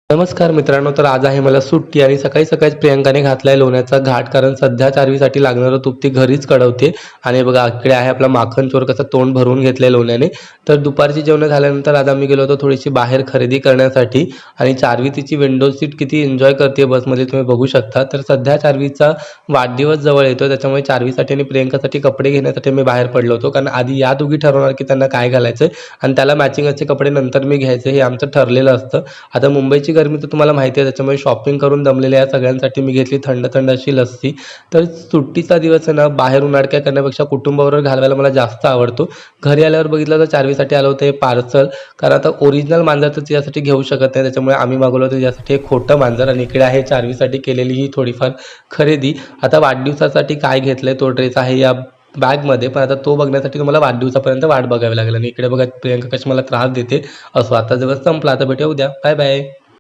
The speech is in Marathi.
नमस्कार मित्रांनो, तर आज आहे मला सुट्टी आणि सकाळी सकाळीच प्रियंकाने घातलाय लोण्याचा घाट, कारण सध्या चारवीसाठी लागणारं तूप ती घरीच कढवते. आणि बघा इकडे आहे आपला माखन चोर कसं तोंड भरून घेतलंय लोण्याने. तर दुपारची जेवण झाल्यानंतर आज आम्ही गेलो होतो थोडीशी बाहेर खरेदी करण्यासाठी. आणि चारवी तिची विंडो सीट किती एन्जॉय करते बसमध्ये तुम्ही बघू शकता. तर सध्या चारवीचा वाढदिवस जवळ येतो, त्याच्यामुळे चारवीसाठी आणि प्रियंकासाठी कपडे घेण्यासाठी मी बाहेर पडलो होतो, कारण आधी या दोघी ठरवणार की त्यांना काय घालायचं आणि त्याला मॅचिंग असे कपडे नंतर मी घ्यायचे, हे आमचं ठरलेलं असतं. आता मुंबईची गरमी तर तुम्हाला माहिती आहे, त्याच्यामुळे शॉपिंग करून दमलेल्या या सगळ्यांसाठी मी घेतली थंड थंड अशी लस्सी. तर सुट्टीचा दिवस आहे ना, बाहेर उन्हाळक्या करण्यापेक्षा कुटुंबाबरोबर घालवायला मला जास्त आवडतो. घरी आल्यावर बघितलं तर चारवीसाठी आलं होतं हे पार्सल, कारण आता ओरिजिनल मांजर तर तिच्यासाठी घेऊ शकत नाही, त्याच्यामुळे आम्ही मागवलं होतं त्यासाठी एक खोटं मांजर. आणि इकडे आहे चारवीसाठी केलेली ही थोडीफार खरेदी. आता वाढदिवसासाठी काय घेतलंय तो ड्रेस आहे या बॅगमध्ये, पण आता तो बघण्यासाठी तुम्हाला वाढदिवसापर्यंत वाट बघावी लागेल. आणि इकडे बघा प्रियंका कशी मला त्रास देते. असो, आता दिवस संपला, आता भेटूया उद्या. Bye bye.